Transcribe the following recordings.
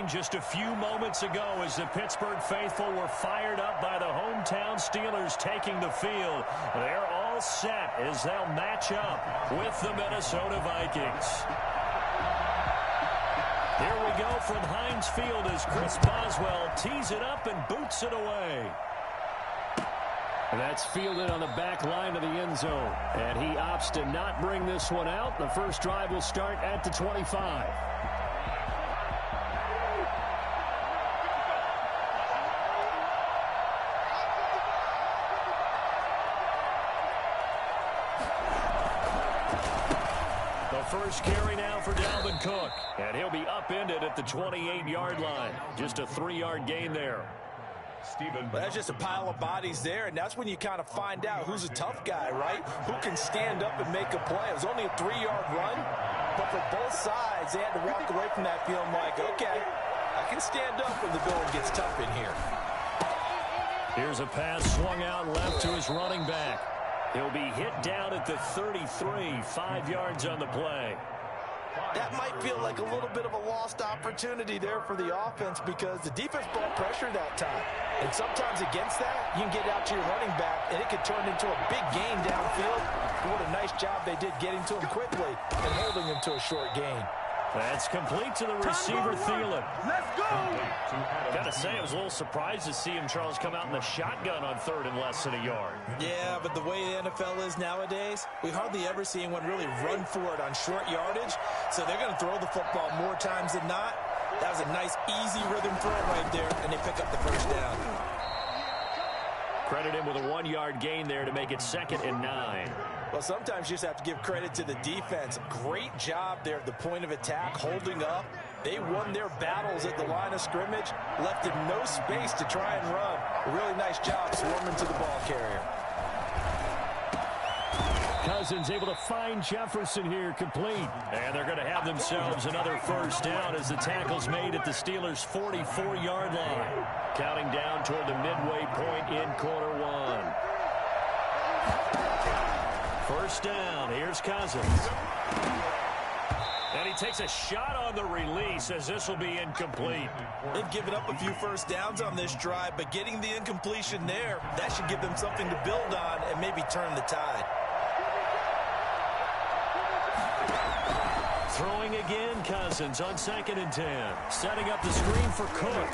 just a few moments ago as the Pittsburgh faithful were fired up by the hometown Steelers taking the field. They're all set as they'll match up with the Minnesota Vikings. Here we go from Heinz Field as Chris Boswell tees it up and boots it away. That's fielded on the back line of the end zone. And he opts to not bring this one out. The first drive will start at the 25. First carry now for Dalvin Cook. And he'll be upended at the 28-yard line. Just a 3-yard gain there. Well, that's just a pile of bodies there, and that's when you kind of find out who's a tough guy, right? Who can stand up and make a play. It was only a 3-yard run, but for both sides, they had to walk away from that feeling like, okay, I can stand up when the going gets tough in here. Here's a pass swung out left to his running back. He'll be hit down at the 33, 5 yards on the play. That might feel like a little bit of a lost opportunity there for the offense because the defense brought pressure that time. And sometimes against that, you can get out to your running back, and it could turn into a big gain downfield. But what a nice job they did getting to him quickly and holding him to a short gain. That's complete to the receiver, Thielen. Let's go! Gotta say, I was a little surprised to see him, Charles, come out in the shotgun on third and less than a yard. Yeah, but the way the NFL is nowadays, we hardly ever see anyone really run for it on short yardage. So they're going to throw the football more times than not. That was a nice, easy rhythm throw right there, and they pick up the first down. Credit him with a 1-yard gain there to make it 2nd and 9. Well, sometimes you just have to give credit to the defense. Great job there at the point of attack, holding up. They won their battles at the line of scrimmage, left him no space to try and run. A really nice job swarming to the ball carrier. Cousins able to find Jefferson here, complete. And they're going to have themselves another first down as the tackle's made at the Steelers' 44-yard line. Counting down toward the midway point in quarter one. First down, here's Cousins. And he takes a shot on the release as this will be incomplete. They've given up a few first downs on this drive, but getting the incompletion there, that should give them something to build on and maybe turn the tide. Throwing again, Cousins on 2nd and 10. Setting up the screen for Cook.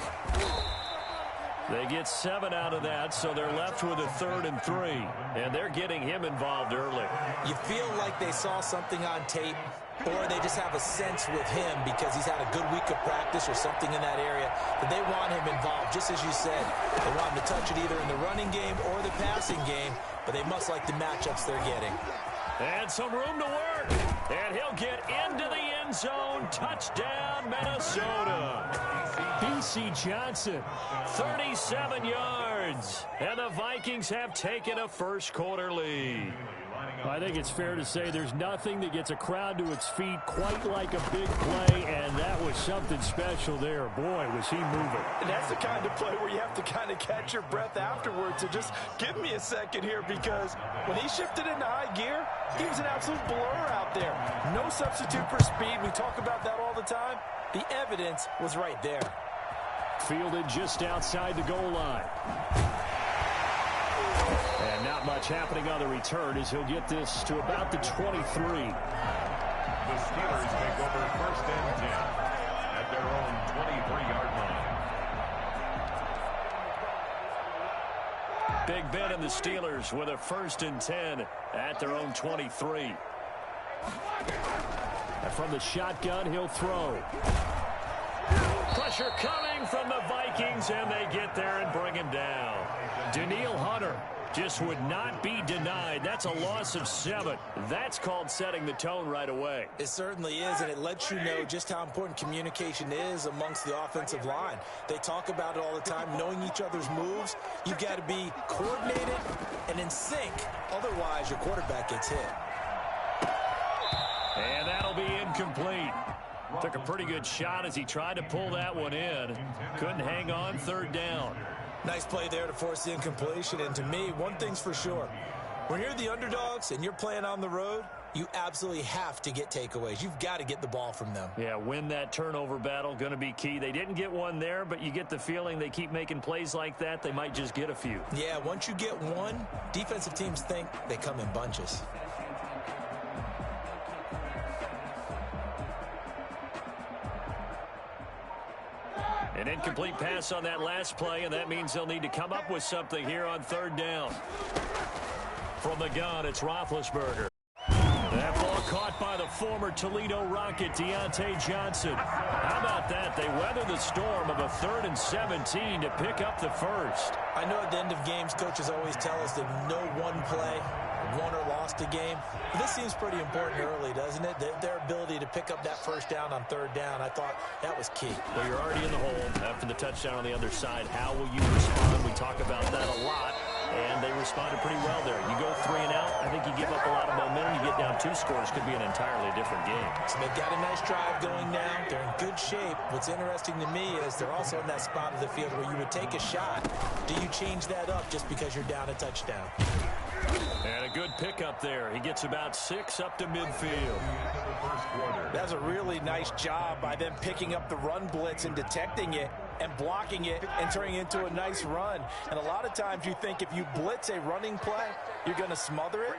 They get 7 out of that, so they're left with a 3rd and 3. And they're getting him involved early. You feel like they saw something on tape, or they just have a sense with him because he's had a good week of practice or something in that area that they want him involved, just as you said. They want him to touch it either in the running game or the passing game, but they must like the matchups they're getting. And some room to work. And he'll get into the end zone. Touchdown, Minnesota. B.C. Johnson, 37 yards. And the Vikings have taken a first-quarter lead. I think it's fair to say there's nothing that gets a crowd to its feet quite like a big play, and that was something special there. Boy, was he moving. And that's the kind of play where you have to kind of catch your breath afterwards. So just give me a second here, because when he shifted into high gear, he was an absolute blur out there. No substitute for speed. We talk about that all the time. The evidence was right there. Fielded just outside the goal line. And not much happening on the return as he'll get this to about the 23. The Steelers take over 1st and 10 at their own 23-yard line. Big Ben and the Steelers with a 1st and 10 at their own 23. And from the shotgun, he'll throw. Pressure coming from the Vikings, and they get there and bring him down. Danielle Hunter just would not be denied. That's a loss of 7. That's called setting the tone right away. It certainly is, and it lets you know just how important communication is amongst the offensive line. They talk about it all the time, knowing each other's moves. You've got to be coordinated and in sync. Otherwise, your quarterback gets hit. And that'll be incomplete. Took a pretty good shot as he tried to pull that one in. Couldn't hang on, 3rd down. Nice play there to force the incompletion. And to me, one thing's for sure. When you're the underdogs and you're playing on the road, you absolutely have to get takeaways. You've got to get the ball from them. Yeah, win that turnover battle, going to be key. They didn't get one there, but you get the feeling they keep making plays like that, they might just get a few. Yeah, once you get one, defensive teams think they come in bunches. An incomplete pass on that last play, and that means they'll need to come up with something here on third down. From the gun, it's Roethlisberger. That ball caught by the former Toledo Rocket, Deontay Johnson. How about that? They weather the storm of a 3rd and 17 to pick up the first. I know at the end of games, coaches always tell us that no one play won or lost a game. But this seems pretty important early, doesn't it? Their ability to pick up that first down on third down, I thought that was key. Well, you're already in the hole after the touchdown on the other side. How will you respond? We talk about that a lot. And they responded pretty well there. You go 3 and out, I think you give up a lot of momentum. You get down 2 scores, could be an entirely different game. So they've got a nice drive going now. They're in good shape. What's interesting to me is they're also in that spot of the field where you would take a shot. Do you change that up just because you're down a touchdown? And a good pickup there. He gets about 6 up to midfield. That's a really nice job by them picking up the run blitz and detecting it and blocking it and turning it into a nice run. And a lot of times you think if you blitz a running play, you're going to smother it.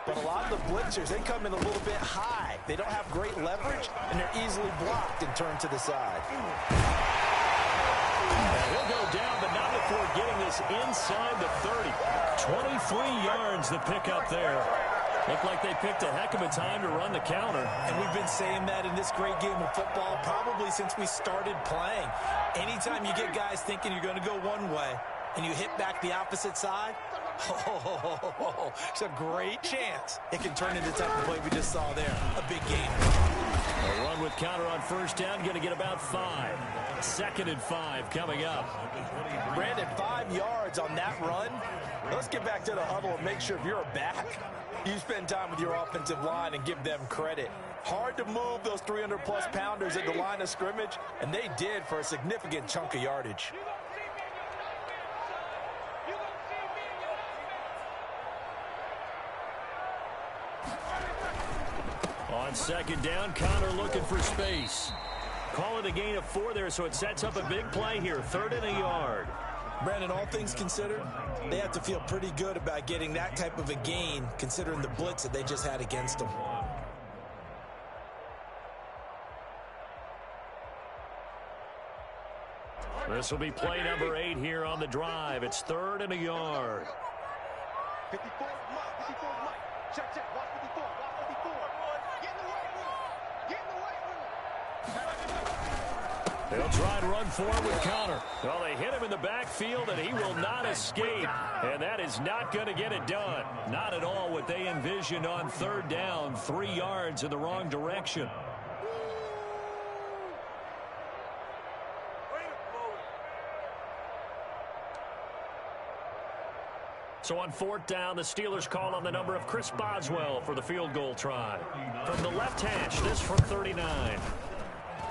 But a lot of the blitzers, they come in a little bit high. They don't have great leverage, and they're easily blocked and turned to the side. And he'll go down, but not before getting this inside the 30. 23 yards the pickup there. Looked like they picked a heck of a time to run the counter. And we've been saying that in this great game of football probably since we started playing. Anytime you get guys thinking you're going to go one way and you hit back the opposite side, it's a great chance it can turn into the type of play we just saw there. A big game. A run with counter on first down, going to get about 5. 2nd and 5 coming up. Brandon, 5 yards on that run. Let's get back to the huddle and make sure if you're a back, you spend time with your offensive line and give them credit. Hard to move those 300-plus pounders at the line of scrimmage, and they did for a significant chunk of yardage. On 2nd down, Connor looking for space. Call it a gain of 4 there, so it sets up a big play here. 3rd and a yard. Brandon, all things considered, they have to feel pretty good about getting that type of a gain, considering the blitz that they just had against them. This will be play number 8 here on the drive. It's 3rd and a yard. 54, Mike. 54, Mike. Check, check. Watch 54. Watch 54. Get in the right room. Get in the right room. They'll try and run for it with Connor. Well, they hit him in the backfield, and he will not escape. And that is not going to get it done. Not at all what they envisioned on 3rd down. 3 yards in the wrong direction. So on 4th down, the Steelers call on the number of Chris Boswell for the field goal try. From the left hash, this from 39.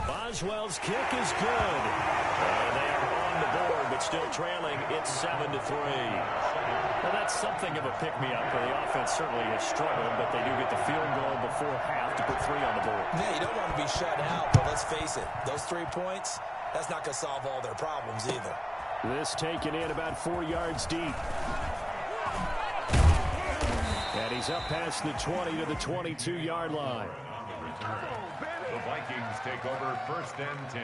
Boswell's kick is good. And they are on the board, but still trailing. It's 7-3. Well, that's something of a pick-me-up. The offense certainly has struggled, but they do get the field goal before half to put 3 on the board. Yeah, you don't want to be shut out, but let's face it, those 3 points, that's not going to solve all their problems either. This taken in about 4 yards deep. And he's up past the 20 to the 22-yard line. The Vikings take over 1st and 10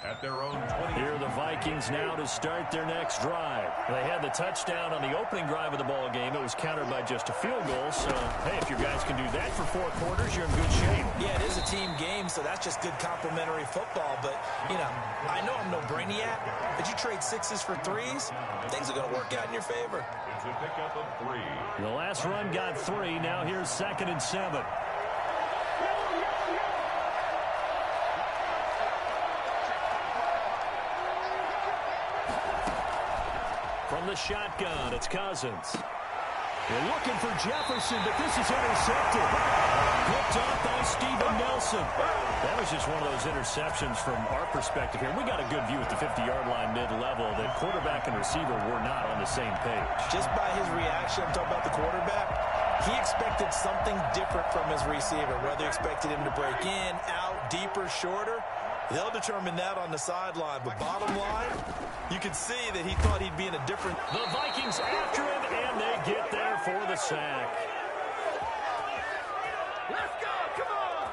at their own 20. Here are the Vikings now to start their next drive. They had the touchdown on the opening drive of the ball game. It was countered by just a field goal. So, hey, if you guys can do that for 4 quarters, you're in good shape. Yeah, it is a team game, so that's just good complimentary football. But, you know, I know I'm no brainiac, but you trade 6s for 3s, things are going to work out in your favor. It's a pickup of 3. The last run got 3. Now here's 2nd and 7. From the shotgun, it's Cousins. They're looking for Jefferson, but this is intercepted. Picked off by Steven Nelson. That was just one of those interceptions from our perspective here. We got a good view at the 50-yard line mid-level that quarterback and receiver were not on the same page. Just by his reaction, I'm talking about the quarterback, He expected something different from his receiver, whether he expected him to break in, out, deeper, shorter. They'll determine that on the sideline. But bottom line, you can see that he thought he'd be in a different... The Vikings after him, and they get there for the sack. Let's go, come on!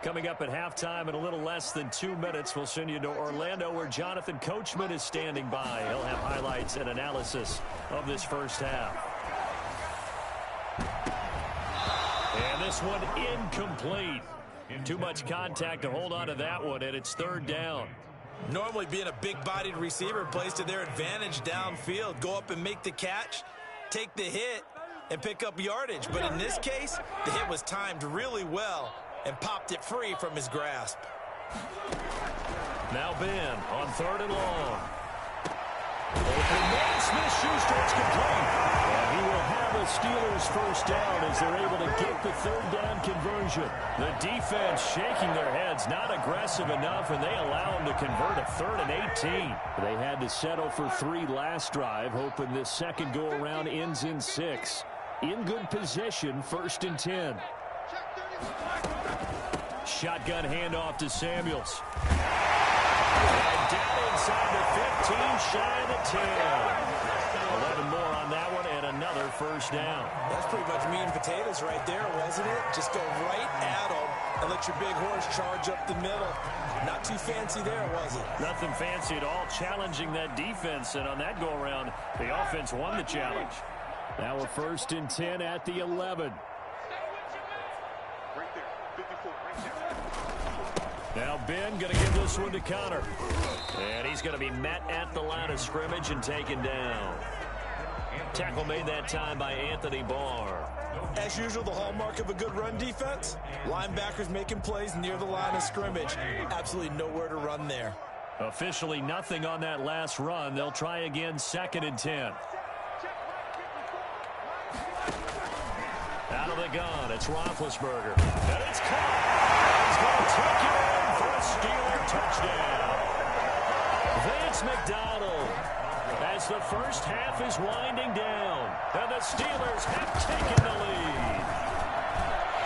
Coming up at halftime in a little less than 2 minutes, we'll send you to Orlando where Jonathan Coachman is standing by. He'll have highlights and analysis of this first half. And this one incomplete. Too much contact to hold on to that one, and it's third down. Normally being a big-bodied receiver plays to their advantage downfield. Go up and make the catch, take the hit, and pick up yardage. But in this case, the hit was timed really well and popped it free from his grasp. Now Ben on third and long. Open Smith-Schuster, it's complete. And he will have a Steelers first down as they're able to get the third down conversion. The defense shaking their heads, not aggressive enough, and they allow them to convert a 3rd and 18. They had to settle for 3 last drive, hoping this second go-around ends in 6. In good position, 1st and 10. Shotgun handoff to Samuels. And down inside the 15, shy of the 10. 11 more on that one, and another first down. That's pretty much meat and potatoes right there, wasn't it? Just go right at them and let your big horse charge up the middle. Not too fancy there, was it? Nothing fancy at all, challenging that defense, and on that go-around, the offense won the challenge. Now we're 1st and 10 at the 11. Right there, 54, right there. Now Ben going to give this one to Connor. And he's going to be met at the line of scrimmage and taken down. Tackle made that time by Anthony Barr. As usual, the hallmark of a good run defense, linebackers making plays near the line of scrimmage. Absolutely nowhere to run there. Officially nothing on that last run. They'll try again, 2nd and 10. Out of the gun, it's Roethlisberger. And it's caught. He's going to take it in for a Steeler touchdown. Vance McDonald, as the first half is winding down, and the Steelers have taken the lead.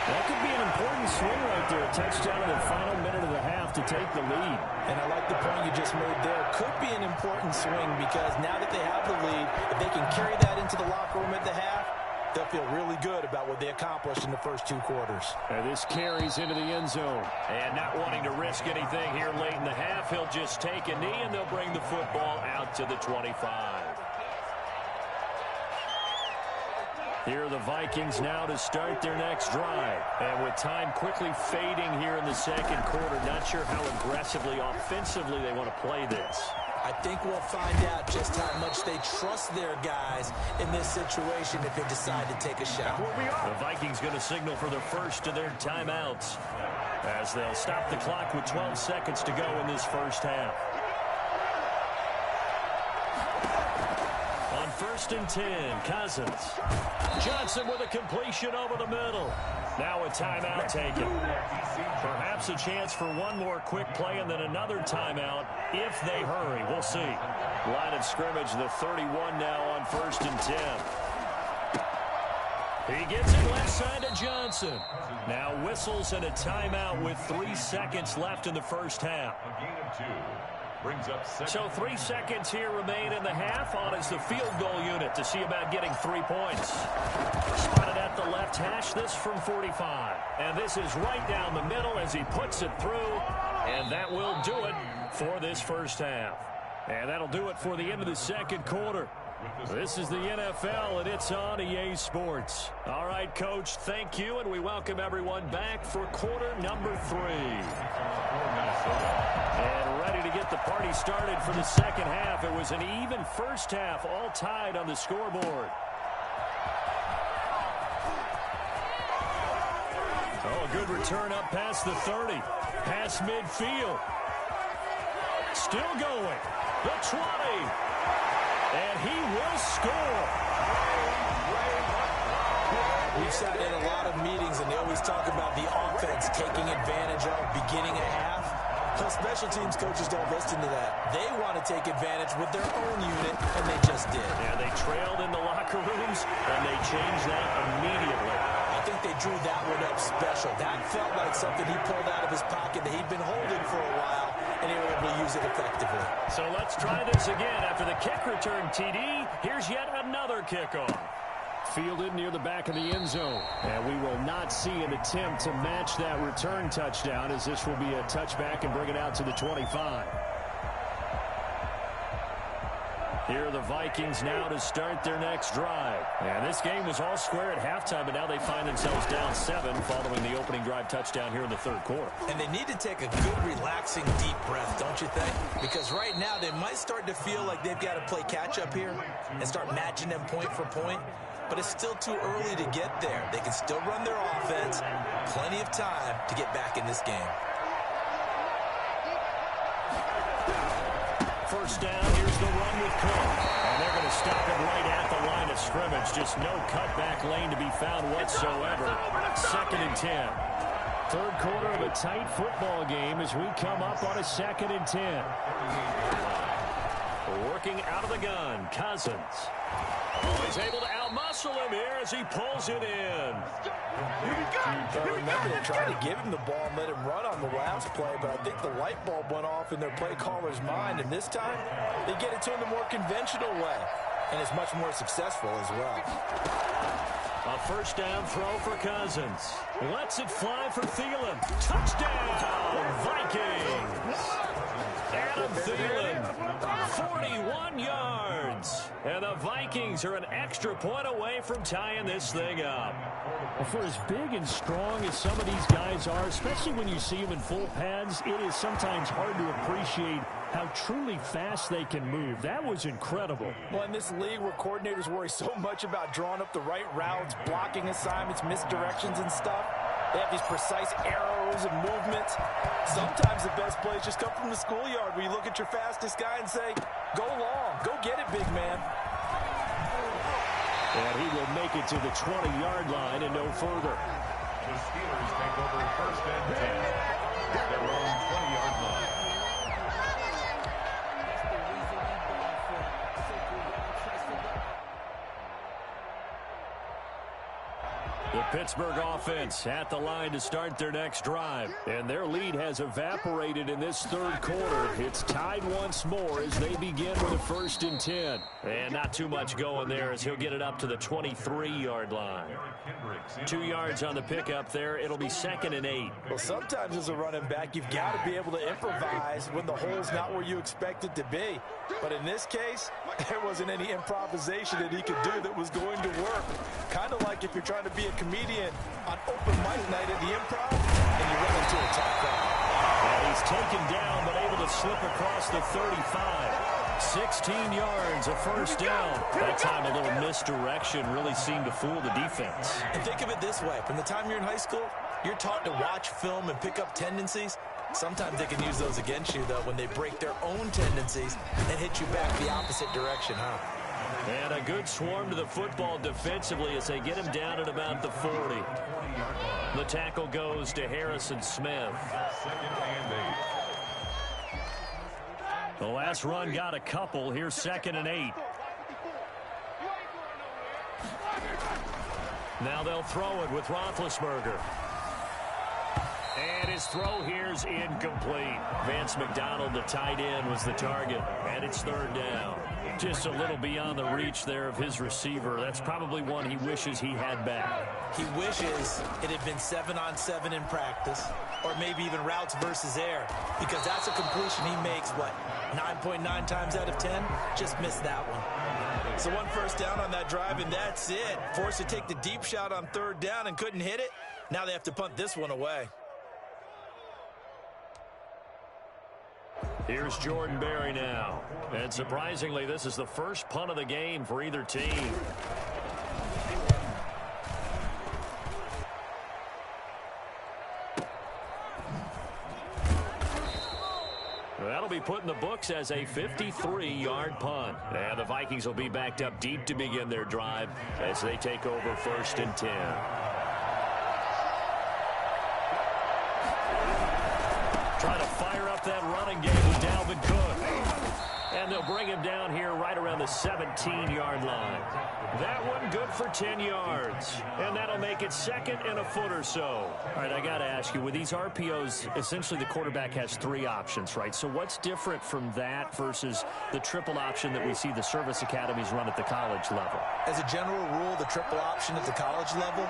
That could be an important swing right there. A touchdown in the final minute of the half to take the lead. And I like the point you just made there. Could be an important swing because now that they have the lead, if they can carry that into the locker room at the half, they'll feel really good about what they accomplished in the first 2 quarters. And this carries into the end zone. And not wanting to risk anything here late in the half, he'll just take a knee, and they'll bring the football out to the 25. Here are the Vikings now to start their next drive. And with time quickly fading here in the second quarter, not sure how aggressively, offensively they want to play this. I think we'll find out just how much they trust their guys in this situation if they decide to take a shot. The Vikings going to signal for the first of their timeouts as they'll stop the clock with 12 seconds to go in this first half. On 1st and 10, Cousins. Johnson with a completion over the middle. Now a timeout taken. Perhaps a chance for one more quick play and then another timeout if they hurry. We'll see. Line of scrimmage, the 31 now on 1st and 10. He gets it left side to Johnson. Now whistles and a timeout with 3 seconds left in the first half. A gain of 2. Brings up 7. So 3 seconds here remain in the half. On is the field goal unit to see about getting 3 points. Spotted at the left hash, this from 45. And this is right down the middle as he puts it through. And that will do it for this first half. And that'll do it for the end of the second quarter. This is the NFL, and it's on EA Sports. All right, Coach, thank you, and we welcome everyone back for quarter number 3. And ready to get the party started for the second half. It was an even first half, all tied on the scoreboard. Oh, a good return up past the 30. Past midfield. Still going. The 20. And he will score. We've sat in a lot of meetings, and they always talk about the offense taking advantage of beginning a half. Well, special teams coaches don't listen to that. They want to take advantage with their own unit, and they just did. Yeah, they trailed in the locker rooms, and they changed that immediately. I think they drew that one up special. That felt like something he pulled out of his pocket that he'd been holding for a while, and they were able to use it effectively. So let's try this again. After the kick return TD, here's yet another kickoff. Fielded near the back of the end zone. And we will not see an attempt to match that return touchdown, as this will be a touchback and bring it out to the 25. Here are the Vikings now to start their next drive. And this game was all square at halftime, but now they find themselves down 7 following the opening drive touchdown here in the third quarter. And they need to take a good, relaxing, deep breath, don't you think? Because right now they might start to feel like they've got to play catch-up here and start matching them point for point. But it's still too early to get there. They can still run their offense. Plenty of time to get back in this game. First down, here's the run with Cook. And they're going to stop it right at the line of scrimmage. Just no cutback lane to be found whatsoever. 2nd and 10. Third quarter of a tight football game as we come up on a 2nd and 10. Working out of the gun, Cousins. Oh, he's able to outmuscle him here as he pulls it in. Remember, they tried to give him the ball and let him run on the last play, but I think the light bulb went off in their play caller's mind, and this time they get it to him the more conventional way, and it's much more successful as well. A first down throw for Cousins. Lets it fly for Thielen. Touchdown, Vikings! Adam Thielen, 41 yards. And the Vikings are an extra point away from tying this thing up. Well, for as big and strong as some of these guys are, especially when you see them in full pads, it is sometimes hard to appreciate how truly fast they can move. That was incredible. Well, in this league where coordinators worry so much about drawing up the right routes, blocking assignments, misdirections and stuff, they have these precise arrows and movements. Sometimes the best plays just come from the schoolyard where you look at your fastest guy and say, go long, go get it, big man. And he will make it to the 20-yard line and no further. The Steelers take over 1st and 10 at their own 20-yard line. The Pittsburgh offense at the line to start their next drive. And their lead has evaporated in this third quarter. It's tied once more as they begin with a 1st and 10. And not too much going there as he'll get it up to the 23-yard line. 2 yards on the pickup there. It'll be 2nd and 8. Well, sometimes as a running back, you've got to be able to improvise when the hole's not where you expect it to be. But in this case, there wasn't any improvisation that he could do that was going to work. Kind of like if you're trying to be a comedian on open mic night at the Improv and you run into a tough crowd. And he's taken down but able to slip across the 35. 16 yards, a first down. That time a little misdirection really seemed to fool the defense. And think of it this way. From the time you're in high school, you're taught to watch film and pick up tendencies. Sometimes they can use those against you, though, when they break their own tendencies and hit you back the opposite direction, huh? And a good swarm to the football defensively as they get him down at about the 40. The tackle goes to Harrison Smith. The last run got a couple. Here's 2nd and 8. Now they'll throw it with Roethlisberger. And his throw here's incomplete. Vance McDonald, the tight end, was the target. And it's 3rd down. Just a little beyond the reach there of his receiver. That's probably one he wishes he had back. He wishes it had been 7-on-7 in practice, or maybe even routes versus air, because that's a completion he makes, what, 9.9 times out of 10? Just missed that one. So 1 first down on that drive, and that's it. Forced to take the deep shot on 3rd down and couldn't hit it. Now they have to punt this one away. Here's Jordan Berry now. And surprisingly, this is the first punt of the game for either team. That'll be put in the books as a 53-yard punt. And the Vikings will be backed up deep to begin their drive as they take over 1st and 10. Trying to fire up that running game with Dalvin Cook. And they'll bring him down here right around the 17-yard line. That one good for 10 yards. And that'll make it second and a foot or so. All right, I got to ask you, with these RPOs, essentially the quarterback has 3 options, right? So what's different from that versus the triple option that we see the service academies run at the college level? As a general rule, the triple option at the college level,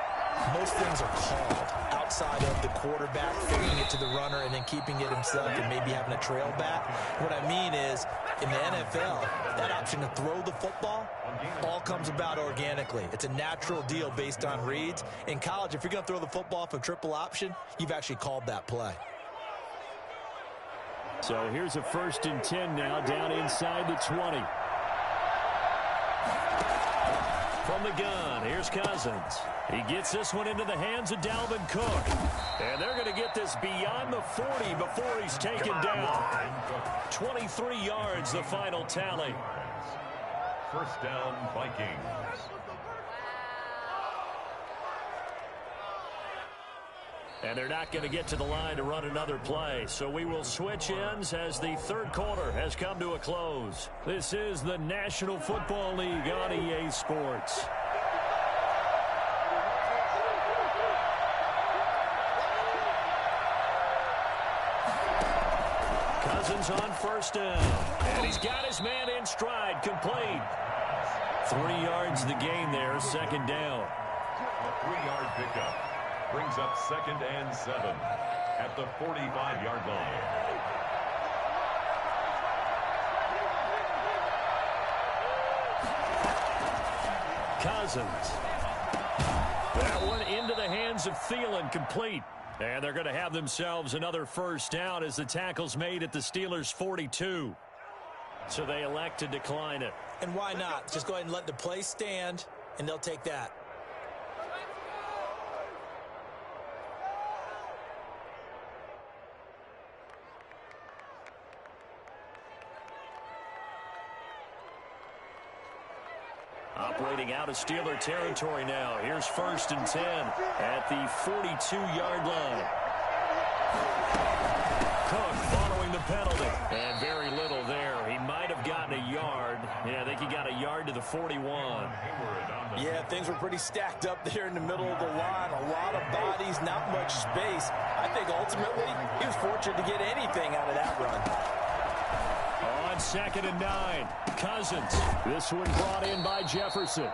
most things are called outside of the quarterback throwing it to the runner and then keeping it himself and maybe having a trail back. What I mean is, in the NFL, that option to throw the football all comes about organically. It's a natural deal based on reads. In college, if you're going to throw the football off a triple option, you've actually called that play. So here's a 1st and 10 now, down inside the 20. From the gun, here's Cousins. He gets this one into the hands of Dalvin Cook. And they're going to get this beyond the 40 before he's taken down. 23 yards, the final tally. First down, Vikings. And they're not going to get to the line to run another play. So we will switch ends as the third quarter has come to a close. This is the National Football League on EA Sports. Cousins on 1st down. And he's got his man in stride, complete. 3 yards the gain there, 2nd down. A 3-yard pickup. Brings up 2nd and 7 at the 45-yard line. Cousins. That one into the hands of Thielen, complete. And they're going to have themselves another 1st down as the tackle's made at the Steelers' 42. So they elect to decline it. And why not? Just go ahead and let the play stand, and they'll take that. Operating out of Steeler territory now. Here's 1st and 10 at the 42-yard line. Cook following the penalty. And very little there. He might have gotten a yard. Yeah, I think he got a yard to the 41. Yeah, things were pretty stacked up there in the middle of the line. A lot of bodies, not much space. I think ultimately he was fortunate to get anything out of that run. On 2nd and 9, Cousins. This one brought in by Jefferson.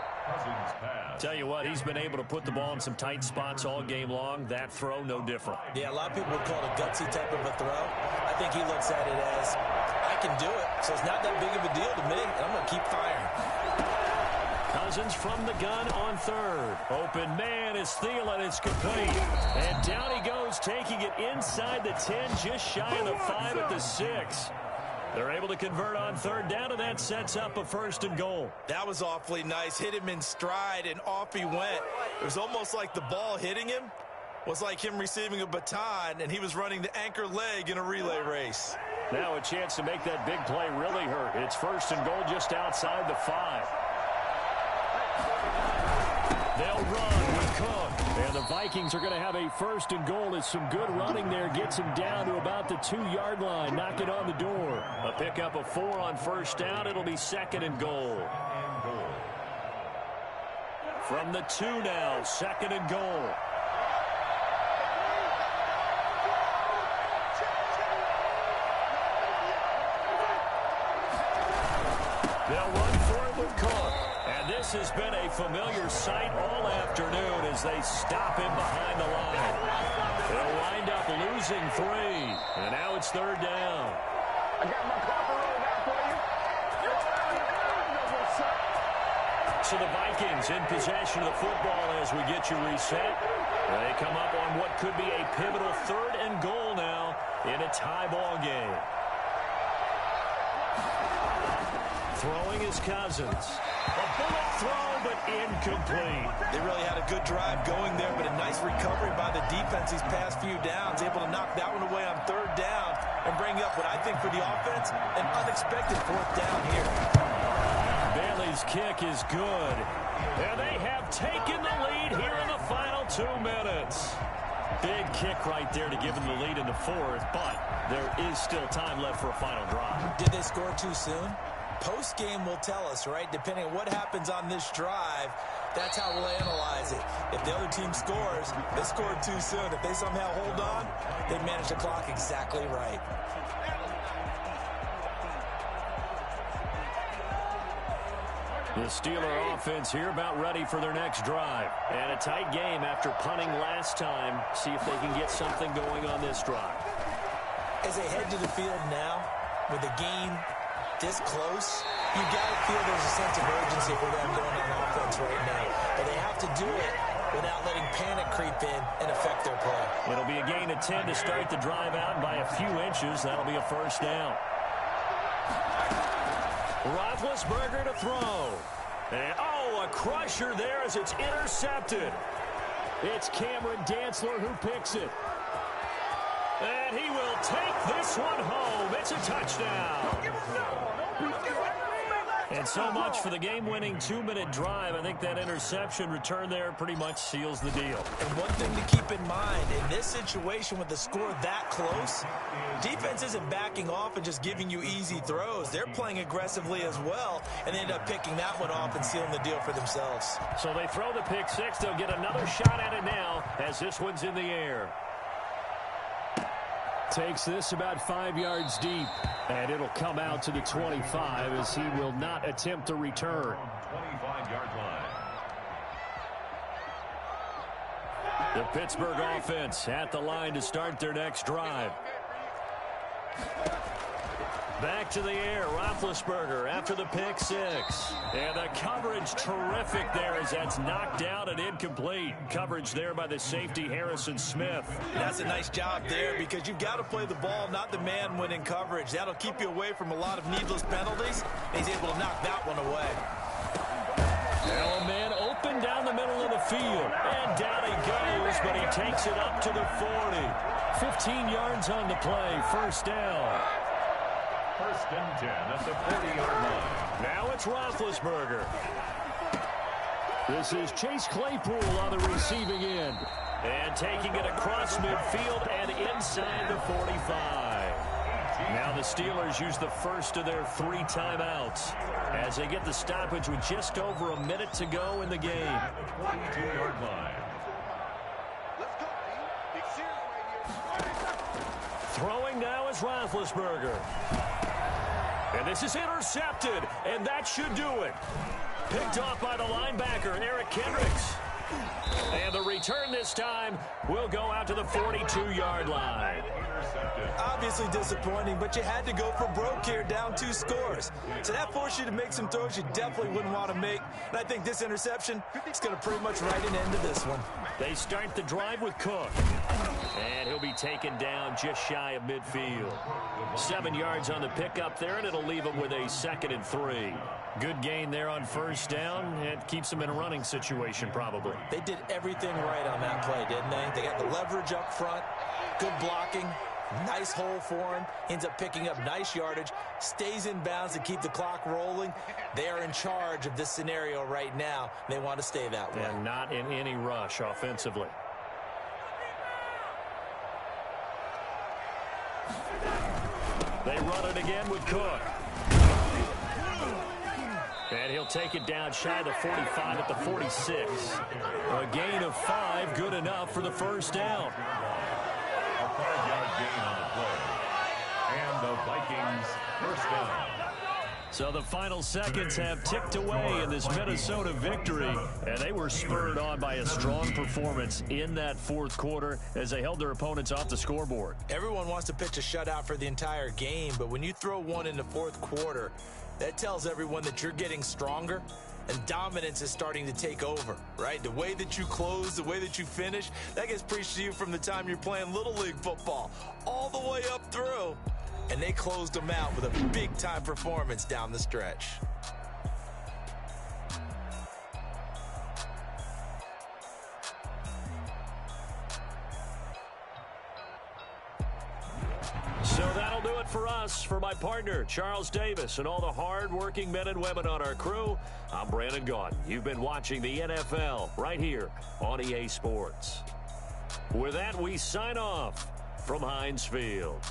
Tell you what, he's been able to put the ball in some tight spots all game long. That throw, no different. Yeah, a lot of people would call it a gutsy type of a throw. I think he looks at it as, I can do it, so it's not that big of a deal to me, and I'm going to keep firing. Cousins from the gun on 3rd. Open man is Thielen. It's complete. And down he goes, taking it inside the 10, just shy of the 5 at the 6. They're able to convert on 3rd down, and that sets up a 1st and goal. That was awfully nice. Hit him in stride, and off he went. It was almost like the ball hitting him was like him receiving a baton, and he was running the anchor leg in a relay race. Now a chance to make that big play really hurt. It's 1st and goal just outside the 5. They'll run with Cook. And the Vikings are going to have a 1st and goal as some good running there gets him down to about the 2-yard line. Knock it on the door. A pickup of 4 on 1st down. It'll be 2nd and goal. From the 2 now, 2nd and goal. They'll run for it with Cook. And this has been a familiar sight all afternoon as they stop him behind the line. They'll wind up losing 3. And now it's 3rd down. I got my copper rolled out for you. So the Vikings in possession of the football as we get you reset. They come up on what could be a pivotal 3rd and goal now in a tie ball game. Throwing is Cousins. A bullet throw, but incomplete. They really had a good drive going there, but a nice recovery by the defense these past few downs, able to knock that one away on 3rd down and bring up what I think for the offense, an unexpected 4th down here. Bailey's kick is good. And they have taken the lead here in the final 2 minutes. Big kick right there to give them the lead in the fourth, but there is still time left for a final drive. Did they score too soon? Post-game will tell us, right? Depending on what happens on this drive, that's how we'll analyze it. If the other team scores, they scored too soon. If they somehow hold on, they manage the clock exactly right. The Steeler offense here about ready for their next drive. And a tight game after punting last time. See if they can get something going on this drive. As they head to the field now, with the game this close, you got to feel there's a sense of urgency for them going on offense right now. But they have to do it without letting panic creep in and affect their play. It'll be a gain of 10 to start the drive out by a few inches. That'll be a first down. Roethlisberger to throw. And, a crusher there as it's intercepted. It's Cameron Dantzler who picks it. And he will take this one home. It's a touchdown. And so much for the game-winning 2-minute drive. I think that interception return there pretty much seals the deal. And one thing to keep in mind, in this situation with the score that close, defense isn't backing off and just giving you easy throws. They're playing aggressively as well, and they end up picking that one off and sealing the deal for themselves. So they throw the pick six. They'll get another shot at it now as this one's in the air. Takes this about 5 yards deep, and it'll come out to the 25 as he will not attempt to return. 25-yard line. The Pittsburgh offense at the line to start their next drive. Back to the air, Roethlisberger after the pick six. And the coverage terrific there as that's knocked out and incomplete. Coverage there by the safety, Harrison Smith. That's a nice job there because you've got to play the ball, not the man when in coverage. That'll keep you away from a lot of needless penalties. He's able to knock that one away. Now a man open down the middle of the field. And down he goes, but he takes it up to the 40. 15 yards on the play, first down. First and 10 at the 40-yard line. Now it's Roethlisberger. This is Chase Claypool on the receiving end. And taking it across midfield and inside the 45. Now the Steelers use the first of their 3 timeouts as they get the stoppage with just over a minute to go in the game. 42-yard line. Throwing now is Roethlisberger. And this is intercepted, and that should do it. Picked off by the linebacker, Eric Kendricks. And the return this time will go out to the 42-yard line. Obviously disappointing, but you had to go for broke here, down 2 scores. So that forced you to make some throws you definitely wouldn't want to make. And I think this interception is going to pretty much write an end to this one. They start the drive with Cook. And he'll be taken down just shy of midfield. 7 yards on the pickup there, and it'll leave him with a 2nd and 3. Good gain there on first down. It keeps him in a running situation probably. They did everything right on that play, didn't they? They got the leverage up front, good blocking, nice hole for him, ends up picking up nice yardage, stays in bounds to keep the clock rolling. They are in charge of this scenario right now. They want to stay that way. And not in any rush offensively. They run it again with Cook. And he'll take it down shy of the 45 at the 46. A gain of 5, good enough for the first down. A 5-yard gain on the play. And the Vikings first down. So the final seconds have ticked away in this Minnesota victory, and they were spurred on by a strong performance in that fourth quarter as they held their opponents off the scoreboard. Everyone wants to pitch a shutout for the entire game, but when you throw one in the fourth quarter, that tells everyone that you're getting stronger and dominance is starting to take over, right? The way that you close, the way that you finish, that gets preached to you from the time you're playing Little League football all the way up through. And they closed them out with a big-time performance down the stretch. So that'll do it for us. For my partner, Charles Davis, and all the hard-working men and women on our crew, I'm Brandon Gaudin. You've been watching the NFL right here on EA Sports. With that, we sign off from Heinz Field.